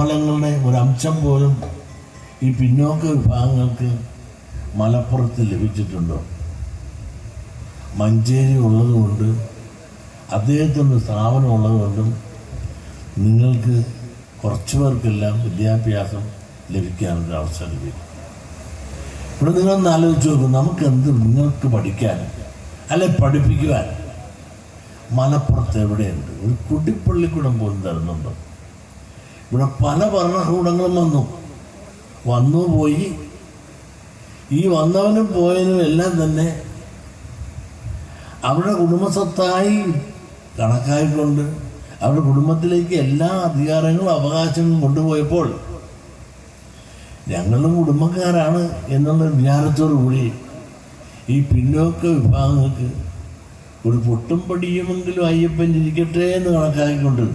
ഗുണഫലങ്ങളുടെ ഒരംശം പോലും ഈ പിന്നോക്ക വിഭാഗങ്ങൾക്ക് മലപ്പുറത്ത് ലഭിച്ചിട്ടുണ്ടോ? മഞ്ചേരി ഉള്ളതുകൊണ്ട്, അദ്ദേഹത്തിൻ്റെ സ്ഥാപനം ഉള്ളതുകൊണ്ടും നിങ്ങൾക്ക് കുറച്ച് പേർക്കെല്ലാം വിദ്യാഭ്യാസം ലഭിക്കാനുള്ള അവസരം ലഭിക്കും. ഇവിടെ നിങ്ങളൊന്ന് ആലോചിച്ച് നോക്കും, നമുക്കെന്ത് നിങ്ങൾക്ക് പഠിക്കാൻ അല്ലെ പഠിപ്പിക്കുവാൻ മലപ്പുറത്ത് എവിടെയുണ്ട്? ഒരു കുടിപ്പള്ളിക്കൂടം പോലും തരുന്നുണ്ടോ? ഇവിടെ പല ഭരണകൂടങ്ങളും വന്നു പോയി. ഈ വന്നവനും പോയതിനും എല്ലാം തന്നെ അവരുടെ കുടുംബസ്വത്തായി കണക്കായിക്കൊണ്ട് അവരുടെ കുടുംബത്തിലേക്ക് എല്ലാ അധികാരങ്ങളും അവകാശങ്ങളും കൊണ്ടുപോയപ്പോൾ ഞങ്ങളും കുടുംബക്കാരാണ് എന്നുള്ള വിചാരത്തോടു കൂടി ഈ പിന്നോക്ക വിഭാഗങ്ങൾക്ക് ഒരു പൊട്ടും പടിയുമെങ്കിലും അയ്യപ്പൻ ഇരിക്കട്ടെ എന്ന് കണക്കാക്കിക്കൊണ്ട്